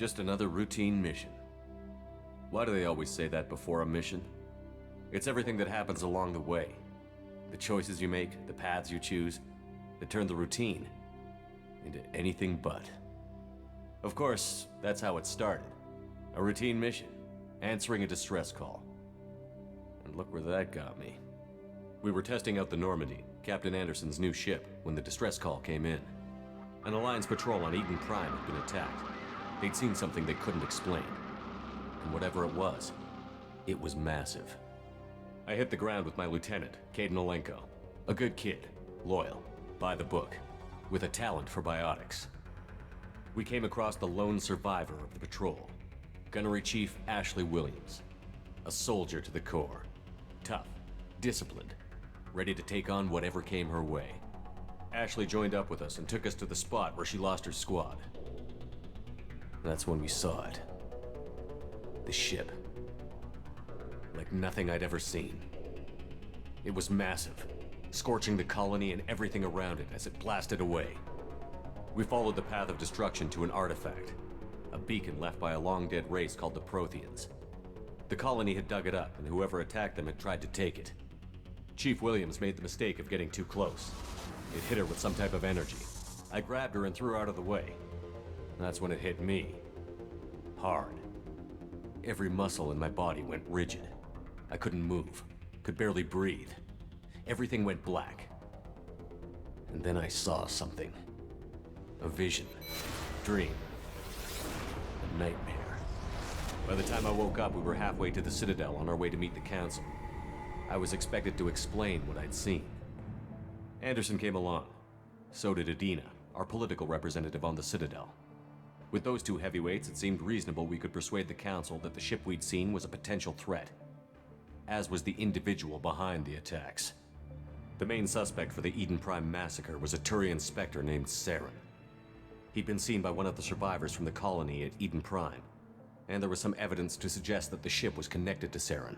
Just another routine mission. Why do they always say that before a mission? It's everything that happens along the way. The choices you make, the paths you choose, that turn the routine into anything but. Of course, that's how it started. A routine mission, answering a distress call. And look where that got me. We were testing out the Normandy, Captain Anderson's new ship, when the distress call came in. An Alliance patrol on Eden Prime had been attacked. They'd seen something they couldn't explain. And whatever it was massive. I hit the ground with my lieutenant, Caden Olenko. A good kid, loyal, by the book, with a talent for biotics. We came across the lone survivor of the patrol, Gunnery Chief Ashley Williams. A soldier to the core. Tough, disciplined, ready to take on whatever came her way. Ashley joined up with us and took us to the spot where she lost her squad. That's when we saw it. The ship. Like nothing I'd ever seen. It was massive, scorching the colony and everything around it as it blasted away. We followed the path of destruction to an artifact, a beacon left by a long-dead race called the Protheans. The colony had dug it up, and whoever attacked them had tried to take it. Chief Williams made the mistake of getting too close. It hit her with some type of energy. I grabbed her and threw her out of the way. That's when it hit me. Hard. Every muscle in my body went rigid. I couldn't move, could barely breathe. Everything went black. And then I saw something. A vision. Dream. A nightmare. By the time I woke up, we were halfway to the Citadel on our way to meet the Council. I was expected to explain what I'd seen. Anderson came along. So did Adina, our political representative on the Citadel. With those two heavyweights, it seemed reasonable we could persuade the Council that the ship we'd seen was a potential threat, as was the individual behind the attacks. The main suspect for the Eden Prime massacre was a Turian Spectre named Saren. He'd been seen by one of the survivors from the colony at Eden Prime, and there was some evidence to suggest that the ship was connected to Saren.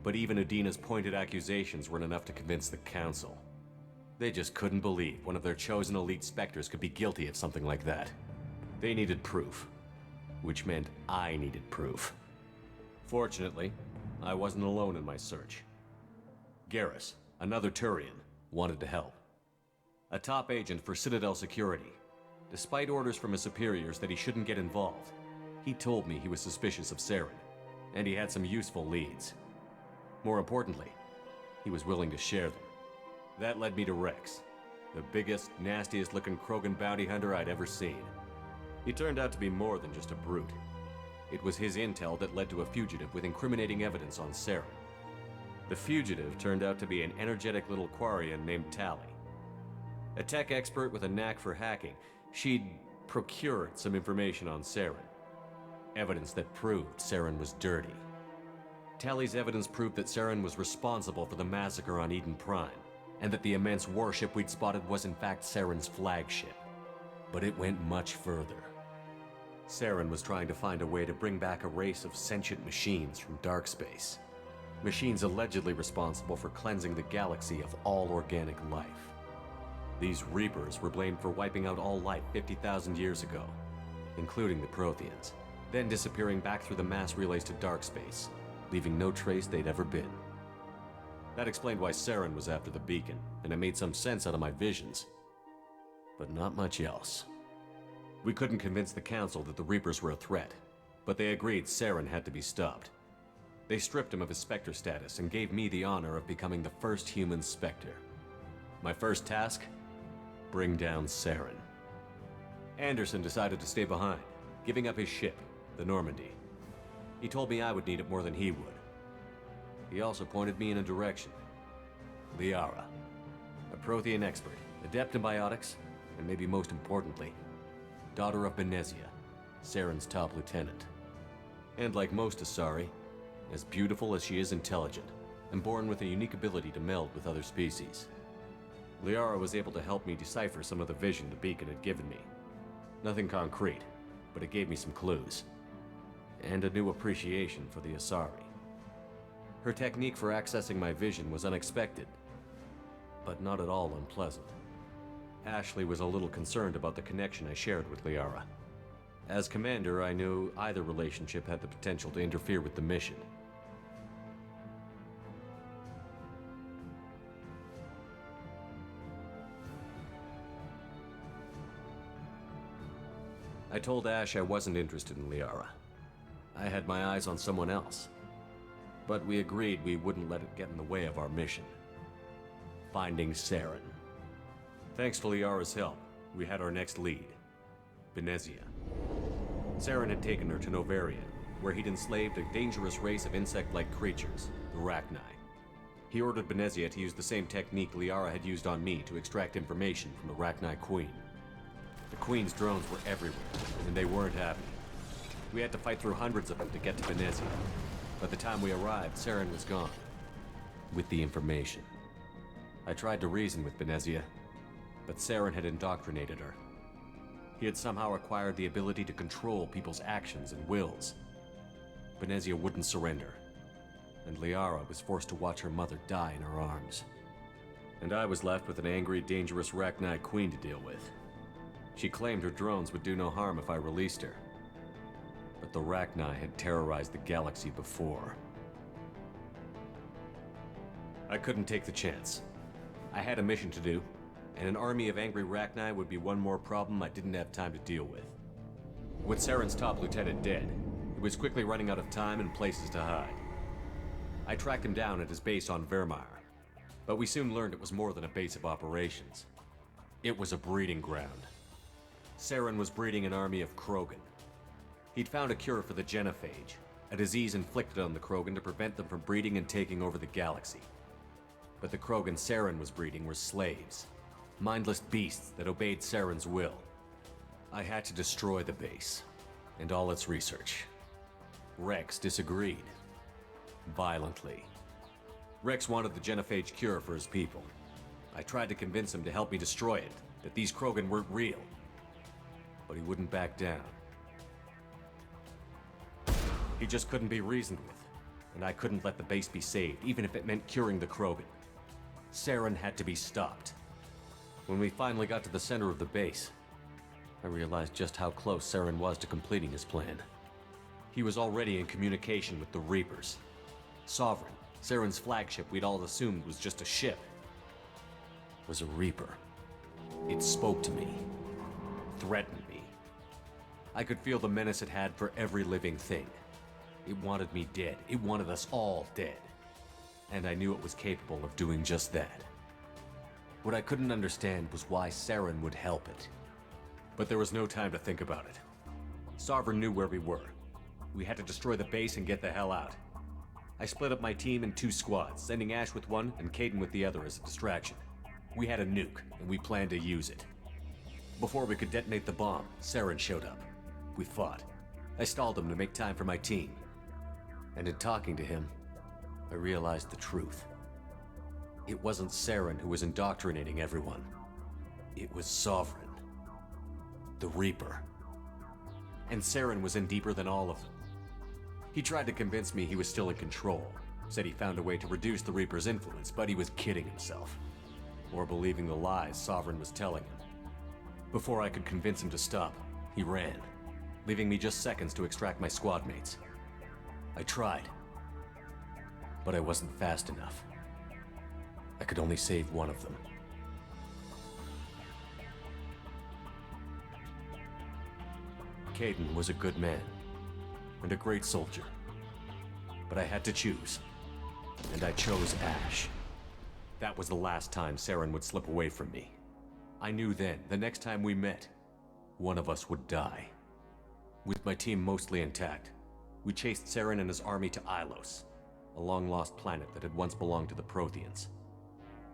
But even Adina's pointed accusations weren't enough to convince the Council. They just couldn't believe one of their chosen elite Spectres could be guilty of something like that. They needed proof, which meant I needed proof. Fortunately, I wasn't alone in my search. Garrus, another Turian, wanted to help. A top agent for Citadel Security. Despite orders from his superiors that he shouldn't get involved, he told me he was suspicious of Saren, and he had some useful leads. More importantly, he was willing to share them. That led me to Rex, the biggest, nastiest looking Krogan bounty hunter I'd ever seen. He turned out to be more than just a brute. It was his intel that led to a fugitive with incriminating evidence on Saren. The fugitive turned out to be an energetic little Quarian named Tally. A tech expert with a knack for hacking, she'd procured some information on Saren. Evidence that proved Saren was dirty. Tally's evidence proved that Saren was responsible for the massacre on Eden Prime, and that the immense warship we'd spotted was in fact Saren's flagship. But it went much further. Saren was trying to find a way to bring back a race of sentient machines from dark space. Machines allegedly responsible for cleansing the galaxy of all organic life. These Reapers were blamed for wiping out all life 50,000 years ago, including the Protheans, then disappearing back through the mass relays to dark space, leaving no trace they'd ever been. That explained why Saren was after the beacon, and it made some sense out of my visions. But not much else. We couldn't convince the Council that the Reapers were a threat, but they agreed Saren had to be stopped. They stripped him of his Spectre status and gave me the honor of becoming the first human Spectre. My first task? Bring down Saren. Anderson decided to stay behind, giving up his ship, the Normandy. He told me I would need it more than he would. He also pointed me in a direction. Liara, a Prothean expert, adept in biotics, and maybe most importantly, daughter of Benezia, Saren's top lieutenant. And like most Asari, as beautiful as she is intelligent, and born with a unique ability to meld with other species. Liara was able to help me decipher some of the vision the beacon had given me. Nothing concrete, but it gave me some clues. And a new appreciation for the Asari. Her technique for accessing my vision was unexpected, but not at all unpleasant. Ashley was a little concerned about the connection I shared with Liara. As commander, I knew either relationship had the potential to interfere with the mission. I told Ash I wasn't interested in Liara. I had my eyes on someone else. But we agreed we wouldn't let it get in the way of our mission. Finding Saren. Thanks to Liara's help, we had our next lead. Benezia. Saren had taken her to Novaria, where he'd enslaved a dangerous race of insect-like creatures, the Rachni. He ordered Benezia to use the same technique Liara had used on me to extract information from the Rachni Queen. The Queen's drones were everywhere, and they weren't happy. We had to fight through hundreds of them to get to Benezia. By the time we arrived, Saren was gone. With the information. I tried to reason with Benezia, but Saren had indoctrinated her. He had somehow acquired the ability to control people's actions and wills. Benezia wouldn't surrender, and Liara was forced to watch her mother die in her arms. And I was left with an angry, dangerous Rachni Queen to deal with. She claimed her drones would do no harm if I released her. But the Rachni had terrorized the galaxy before. I couldn't take the chance. I had a mission to do, and an army of angry Rachni would be one more problem I didn't have time to deal with. With Saren's top lieutenant dead, he was quickly running out of time and places to hide. I tracked him down at his base on Vermeer, but we soon learned it was more than a base of operations. It was a breeding ground. Saren was breeding an army of Krogan. He'd found a cure for the genophage, a disease inflicted on the Krogan to prevent them from breeding and taking over the galaxy. But the Krogan Saren was breeding were slaves, mindless beasts that obeyed Saren's will. I had to destroy the base, and all its research. Rex disagreed. Violently. Rex wanted the genophage cure for his people. I tried to convince him to help me destroy it, that these Krogan weren't real. But he wouldn't back down. He just couldn't be reasoned with, and I couldn't let the base be saved, even if it meant curing the Krogan. Saren had to be stopped. When we finally got to the center of the base, I realized just how close Saren was to completing his plan. He was already in communication with the Reapers. Sovereign, Saren's flagship we'd all assumed was just a ship, was a Reaper. It spoke to me, threatened me. I could feel the menace it had for every living thing. It wanted me dead. It wanted us all dead. And I knew it was capable of doing just that. What I couldn't understand was why Saren would help it. But there was no time to think about it. Sovereign knew where we were. We had to destroy the base and get the hell out. I split up my team in 2 squads, sending Ash with one and Caden with the other as a distraction. We had a nuke, and we planned to use it. Before we could detonate the bomb, Saren showed up. We fought. I stalled him to make time for my team. And in talking to him, I realized the truth. It wasn't Saren who was indoctrinating everyone. It was Sovereign. The Reaper. And Saren was in deeper than all of them. He tried to convince me he was still in control. Said he found a way to reduce the Reaper's influence, but he was kidding himself. Or believing the lies Sovereign was telling him. Before I could convince him to stop, he ran, leaving me just seconds to extract my squad mates. I tried, but I wasn't fast enough. I could only save one of them. Caden was a good man, and a great soldier. But I had to choose, and I chose Ash. That was the last time Saren would slip away from me. I knew then, the next time we met, one of us would die. With my team mostly intact, we chased Saren and his army to Ilos, a long-lost planet that had once belonged to the Protheans.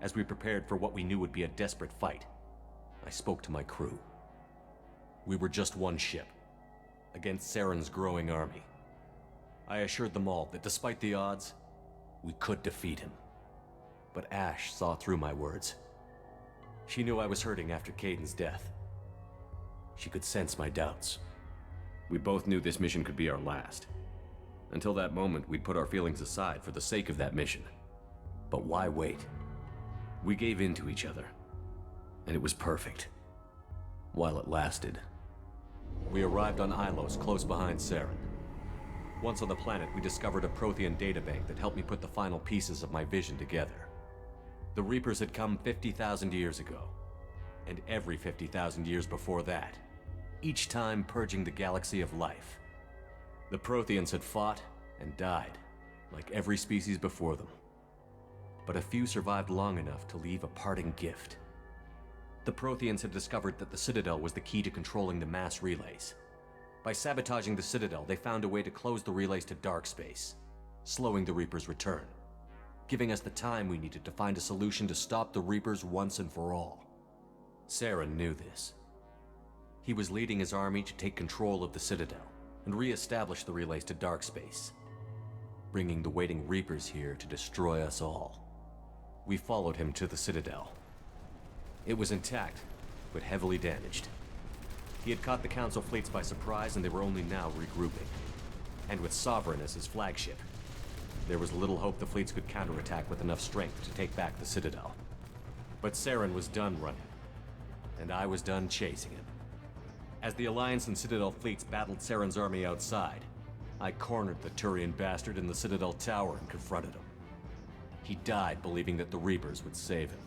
As we prepared for what we knew would be a desperate fight, I spoke to my crew. We were just one ship, against Saren's growing army. I assured them all that despite the odds, we could defeat him. But Ash saw through my words. She knew I was hurting after Caden's death. She could sense my doubts. We both knew this mission could be our last. Until that moment, we'd put our feelings aside for the sake of that mission. But why wait? We gave in to each other, and it was perfect. While it lasted. We arrived on Ilos, close behind Saren. Once on the planet, we discovered a Prothean databank that helped me put the final pieces of my vision together. The Reapers had come 50,000 years ago, and every 50,000 years before that, each time purging the galaxy of life. The Protheans had fought and died, like every species before them. But a few survived long enough to leave a parting gift. The Protheans had discovered that the Citadel was the key to controlling the mass relays. By sabotaging the Citadel, they found a way to close the relays to dark space, slowing the Reapers' return, giving us the time we needed to find a solution to stop the Reapers once and for all. Saren knew this. He was leading his army to take control of the Citadel and re-establish the relays to dark space, bringing the waiting Reapers here to destroy us all. We followed him to the Citadel. It was intact, but heavily damaged. He had caught the Council fleets by surprise, and they were only now regrouping. And with Sovereign as his flagship, there was little hope the fleets could counterattack with enough strength to take back the Citadel. But Saren was done running, and I was done chasing him. As the Alliance and Citadel fleets battled Saren's army outside, I cornered the Turian bastard in the Citadel tower and confronted him. He died believing that the Reapers would save him.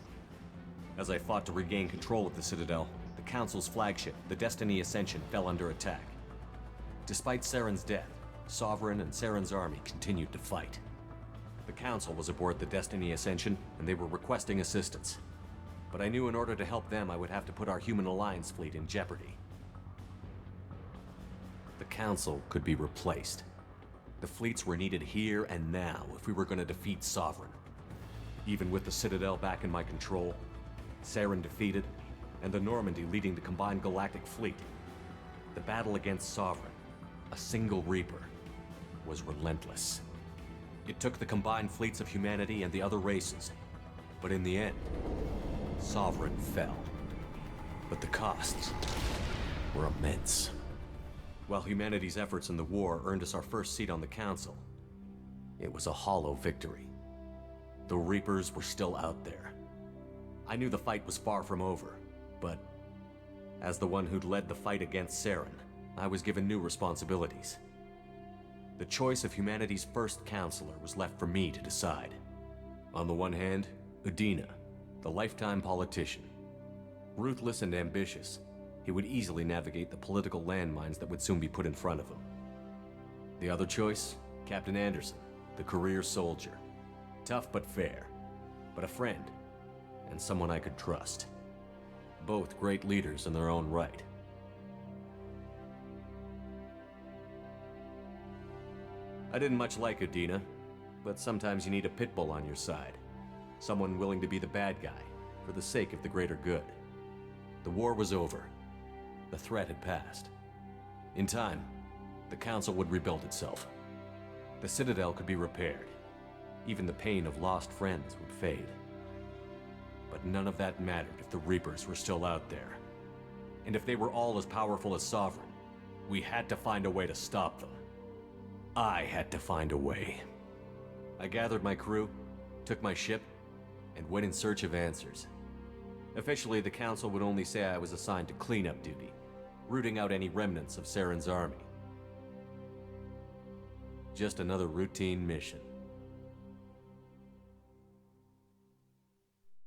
As I fought to regain control of the Citadel, the Council's flagship, the Destiny Ascension, fell under attack. Despite Saren's death, Sovereign and Saren's army continued to fight. The Council was aboard the Destiny Ascension, and they were requesting assistance. But I knew in order to help them, I would have to put our Human Alliance fleet in jeopardy. The Council could be replaced. The fleets were needed here and now if we were going to defeat Sovereign. Even with the Citadel back in my control, Saren defeated, and the Normandy leading the combined galactic fleet, the battle against Sovereign, a single Reaper, was relentless. It took the combined fleets of humanity and the other races, but in the end, Sovereign fell. But the costs were immense. While humanity's efforts in the war earned us our first seat on the Council, it was a hollow victory. The Reapers were still out there. I knew the fight was far from over, but as the one who'd led the fight against Saren, I was given new responsibilities. The choice of humanity's first counselor was left for me to decide. On the one hand, Udina, the lifetime politician. Ruthless and ambitious, he would easily navigate the political landmines that would soon be put in front of him. The other choice, Captain Anderson, the career soldier. Tough but fair, but a friend, and someone I could trust. Both great leaders in their own right. I didn't much like Udina, but sometimes you need a pit bull on your side. Someone willing to be the bad guy, for the sake of the greater good. The war was over. The threat had passed. In time, the Council would rebuild itself. The Citadel could be repaired. Even the pain of lost friends would fade. But none of that mattered if the Reapers were still out there. And if they were all as powerful as Sovereign, we had to find a way to stop them. I had to find a way. I gathered my crew, took my ship, and went in search of answers. Officially, the Council would only say I was assigned to cleanup duty, rooting out any remnants of Saren's army. Just another routine mission.